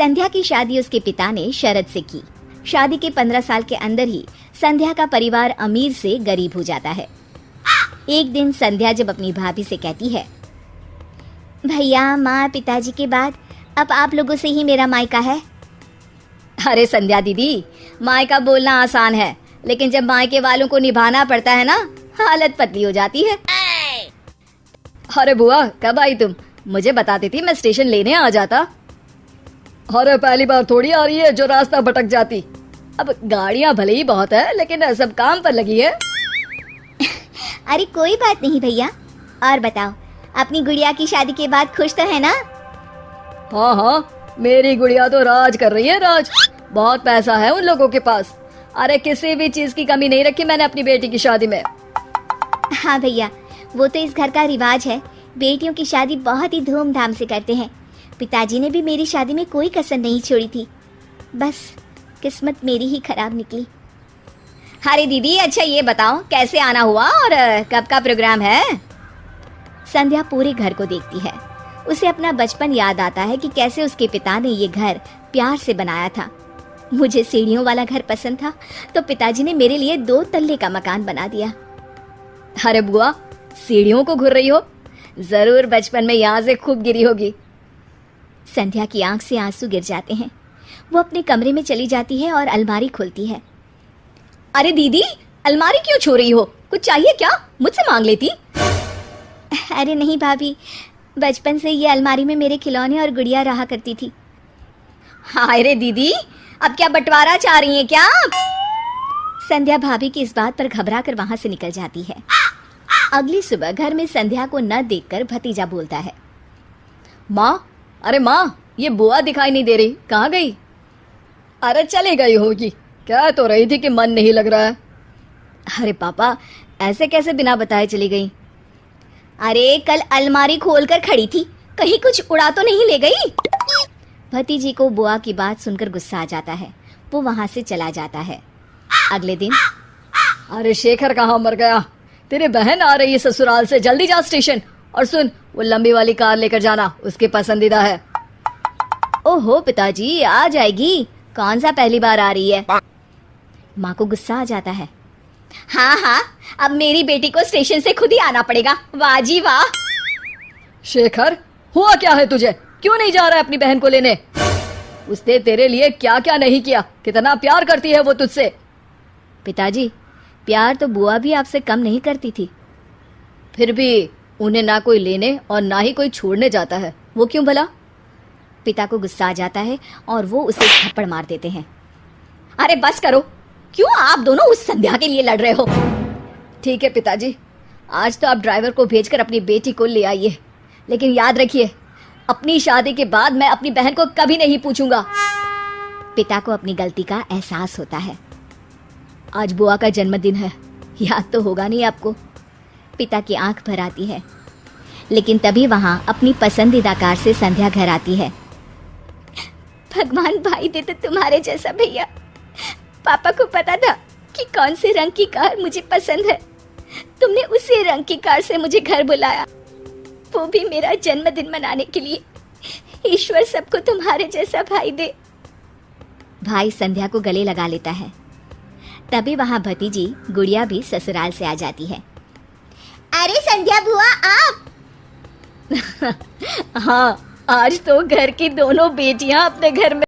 संध्या की शादी उसके पिता ने शरत से की। शादी के 15 साल के अंदर ही संध्या का परिवार अमीर से गरीब हो जाता है। एक दिन संध्या जब अपनी भाभी से कहती है, भैया माँ पिताजी के बाद अब आप लोगों से ही मेरा मायका है। अरे संध्या दीदी, मायका बोलना आसान है, लेकिन जब मायके वालों को निभाना पड़ता है ना, हालत पतली हो जाती है। अरे बुआ, कब आई तुम? मुझे बता देती, मैं स्टेशन लेने आ जाता। अरे पहली बार थोड़ी आ रही है जो रास्ता भटक जाती। अब गाड़ियाँ भले ही बहुत है, लेकिन सब काम पर लगी है। अरे कोई बात नहीं भैया। और बताओ, अपनी गुड़िया की शादी के बाद खुश तो है ना? हाँ हाँ, मेरी गुड़िया तो राज कर रही है, राज। बहुत पैसा है उन लोगों के पास। अरे किसी भी चीज की कमी नहीं रखी मैंने अपनी बेटी की शादी में। हाँ भैया, वो तो इस घर का रिवाज है। बेटियों की शादी बहुत ही धूमधाम से करते हैं। पिताजी ने भी मेरी शादी में कोई कसर नहीं छोड़ी थी। बस किस्मत मेरी ही खराब निकली। अरे दीदी, अच्छा ये बताओ कैसे आना हुआ और कब का प्रोग्राम है? संध्या पूरे घर को देखती है। उसे अपना बचपन याद आता है कि कैसे उसके पिता ने ये घर प्यार से बनाया था। मुझे सीढ़ियों वाला घर पसंद था, तो पिताजी ने मेरे लिए 2 तल्ले का मकान बना दिया। अरे बुआ, सीढ़ियों को घूर रही हो? जरूर बचपन में यहाँ से खूब गिरी होगी। संध्या की आंख से आंसू गिर जाते हैं। वो अपने कमरे में चली जाती है और अलमारी खोलती है। अरे दीदी, अलमारी क्यों छू रही हो? कुछ चाहिए क्या? मुझसे मांग लेती। अरे नहीं भाभी, बचपन से ये अलमारी में मेरे खिलौने और गुड़िया रहा करती थी। हाय रे दीदी, अब क्या बंटवारा चाह रही हैं क्या? संध्या भाभी की इस बात पर घबरा कर वहां से निकल जाती है। अगली सुबह घर में संध्या को न देखकर भतीजा बोलता है, माँ, अरे माँ, ये बुआ दिखाई नहीं दे रही, कहाँ गई? अरे चली गई होगी, कह तो रही थी कि मन नहीं लग रहा है। अरे पापा, ऐसे कैसे बिना बताए चली गई? अरे कल अलमारी खोलकर खड़ी थी, कहीं कुछ उड़ा तो नहीं ले गई? भतीजी को बुआ की बात सुनकर गुस्सा आ जाता है। वो वहां से चला जाता है। अगले दिन, अरे शेखर कहाँ मर गया? तेरी बहन आ रही है ससुराल से, जल्दी जा स्टेशन। और सुन, वो लंबी वाली कार लेकर जाना, उसके पसंदीदा है। ओहो पिताजी, आ जाएगी। कौन सा पहली बार आ रही है? माँ को गुस्सा आ जाता है। हाँ हाँ, अब मेरी बेटी को स्टेशन से खुद ही आना पड़ेगा। वाह जी वाह। शेखर, हुआ क्या है तुझे? क्यों नहीं जा रहा है अपनी बहन को लेने? उसने तेरे लिए क्या क्या नहीं किया, कितना प्यार करती है वो तुझसे। पिताजी, प्यार तो बुआ भी आपसे कम नहीं करती थी। फिर भी उन्हें ना कोई लेने और ना ही कोई छोड़ने जाता है, वो क्यों भला? पिता को गुस्सा आ जाता है और वो उसे थप्पड़ मार देते हैं। अरे बस करो, क्यों आप दोनों उस संध्या के लिए लड़ रहे हो? ठीक है पिताजी, आज तो आप ड्राइवर को भेजकर अपनी बेटी को ले आइए, लेकिन याद रखिए, अपनी शादी के बाद मैं अपनी बहन को कभी नहीं पूछूंगा। पिता को अपनी गलती का एहसास होता है। आज बुआ का जन्मदिन है, याद तो होगा नहीं आपको? पिता की आंख भर आती है। लेकिन तभी वहां अपनी पसंदीदा कार से संध्या घर आती है। भगवान भाई दे तो तुम्हारे जैसा भैया। पापा को पता था कि कौन से रंग की कार मुझे पसंद है। तुमने उसी रंग की कार से मुझे घर बुलाया, वो भी मेरा जन्मदिन मनाने के लिए। ईश्वर सबको तुम्हारे जैसा भाई दे। भाई संध्या को गले लगा लेता है। तभी वहां भतीजी गुड़िया भी ससुराल से आ जाती है। अरे संध्या बुआ, आप? हाँ, आज तो घर की दोनों बेटियां अपने घर में